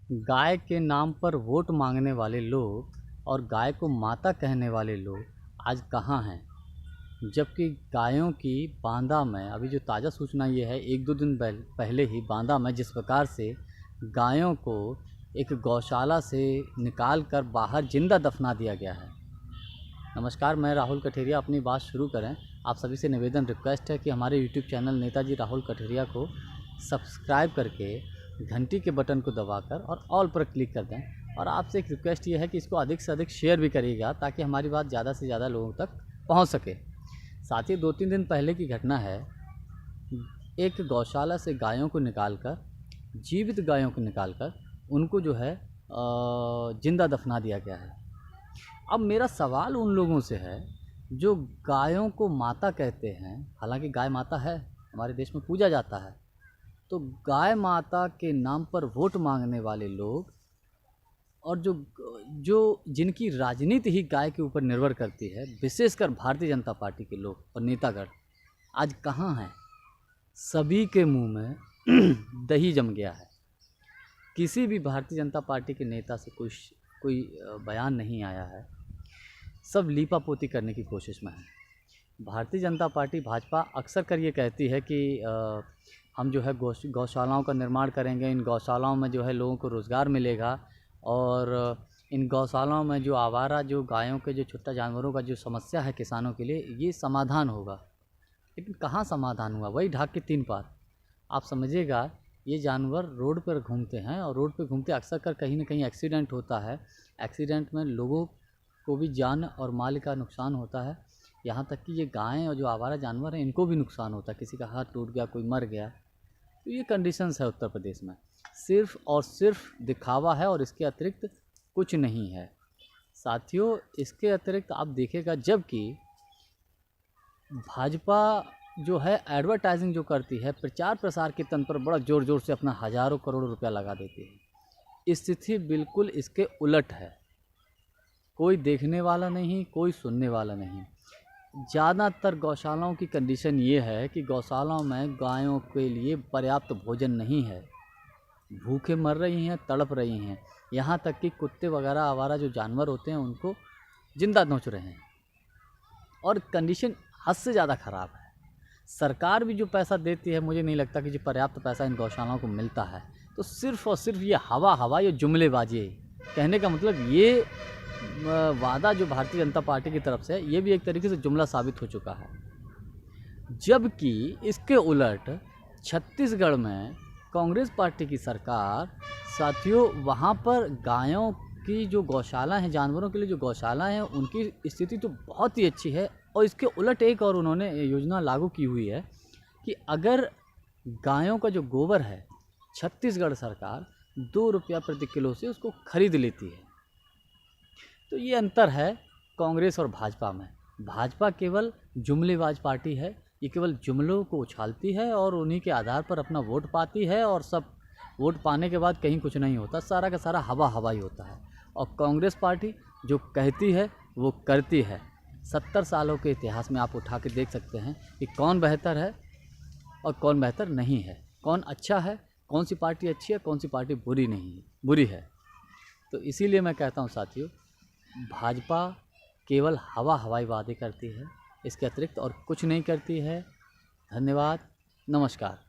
गाय के नाम पर वोट मांगने वाले लोग और गाय को माता कहने वाले लोग आज कहाँ हैं? जबकि गायों की बांदा में अभी जो ताज़ा सूचना ये है, एक दो दिन पहले ही बांदा में जिस प्रकार से गायों को एक गौशाला से निकाल कर बाहर जिंदा दफना दिया गया है। नमस्कार, मैं राहुल कठेरिया। अपनी बात शुरू करें। आप सभी से निवेदन रिक्वेस्ट है कि हमारे यूट्यूब चैनल नेताजी राहुल कठेरिया को सब्सक्राइब करके घंटी के बटन को दबाकर और ऑल पर क्लिक कर दें। और आपसे एक रिक्वेस्ट ये है कि इसको अधिक से अधिक शेयर भी करिएगा ताकि हमारी बात ज़्यादा से ज़्यादा लोगों तक पहुंच सके। साथ ही 2-3 दिन पहले की घटना है, एक गौशाला से गायों को निकालकर, जीवित गायों को निकालकर उनको जो है जिंदा दफना दिया गया है। अब मेरा सवाल उन लोगों से है जो गायों को माता कहते हैं, हालांकि गाय माता है, हमारे देश में पूजा जाता है, तो गाय माता के नाम पर वोट मांगने वाले लोग और जो जिनकी राजनीति ही गाय के ऊपर निर्भर करती है, विशेषकर भारतीय जनता पार्टी के लोग और नेतागण आज कहाँ हैं? सभी के मुंह में दही जम गया है। किसी भी भारतीय जनता पार्टी के नेता से कोई बयान नहीं आया है। सब लीपापोती करने की कोशिश में है। भारतीय जनता पार्टी, भाजपा अक्सर कर ये कहती है कि हम जो है गौशालाओं का निर्माण करेंगे, इन गौशालाओं में जो है लोगों को रोज़गार मिलेगा और इन गौशालाओं में जो आवारा जो गायों के, जो छोटा जानवरों का जो समस्या है किसानों के लिए, ये समाधान होगा। लेकिन कहाँ समाधान हुआ? वही ढाक के 3 पात। आप समझिएगा, ये जानवर रोड पर घूमते हैं और रोड पर घूमते अक्सर कर कहीं ना कहीं एक्सीडेंट होता है। एक्सीडेंट में लोगों को भी जान और माल का नुकसान होता है। यहाँ तक कि ये गायें और जो आवारा जानवर हैं, इनको भी नुकसान होता है। किसी का हाथ टूट गया, कोई मर गया। तो ये कंडीशंस है उत्तर प्रदेश में। सिर्फ और सिर्फ दिखावा है और इसके अतिरिक्त कुछ नहीं है साथियों। इसके अतिरिक्त आप देखिएगा, जबकि भाजपा जो है एडवर्टाइजिंग जो करती है, प्रचार प्रसार के तंत्र पर बड़ा ज़ोर ज़ोर से अपना हज़ारों करोड़ रुपया लगा देती है। स्थिति बिल्कुल इसके उलट है। कोई देखने वाला नहीं, कोई सुनने वाला नहीं। ज़्यादातर गौशालाओं की कंडीशन ये है कि गौशालाओं में गायों के लिए पर्याप्त भोजन नहीं है। भूखे मर रही हैं, तड़प रही हैं। यहाँ तक कि कुत्ते वगैरह आवारा जो जानवर होते हैं उनको जिंदा नोच रहे हैं और कंडीशन हद से ज़्यादा ख़राब है। सरकार भी जो पैसा देती है, मुझे नहीं लगता कि जो पर्याप्त पैसा इन गौशालाओं को मिलता है। तो सिर्फ़ और सिर्फ ये हवा ये जुमलेबाजी है। कहने का मतलब ये वादा जो भारतीय जनता पार्टी की तरफ से, ये भी एक तरीके से जुमला साबित हो चुका है। जबकि इसके उलट छत्तीसगढ़ में कांग्रेस पार्टी की सरकार, साथियों, वहाँ पर गायों की जो गौशाला हैं, जानवरों के लिए जो गौशाला हैं, उनकी स्थिति तो बहुत ही अच्छी है। और इसके उलट एक और उन्होंने योजना लागू की हुई है कि अगर गायों का जो गोबर है, छत्तीसगढ़ सरकार 2 रुपया प्रति किलो से उसको खरीद लेती है। तो ये अंतर है कांग्रेस और भाजपा में। भाजपा केवल जुमलेबाज पार्टी है। ये केवल जुमलों को उछालती है और उन्हीं के आधार पर अपना वोट पाती है और सब वोट पाने के बाद कहीं कुछ नहीं होता, सारा का सारा हवा ही होता है। और कांग्रेस पार्टी जो कहती है वो करती है। 70 सालों के इतिहास में आप उठा के देख सकते हैं कि कौन बेहतर है और कौन बेहतर नहीं है, कौन अच्छा है, कौन सी पार्टी अच्छी है, कौन सी पार्टी बुरी है। तो इसीलिए मैं कहता हूँ साथियों, भाजपा केवल हवाई वादे करती है, इसके अतिरिक्त और कुछ नहीं करती है। धन्यवाद, नमस्कार।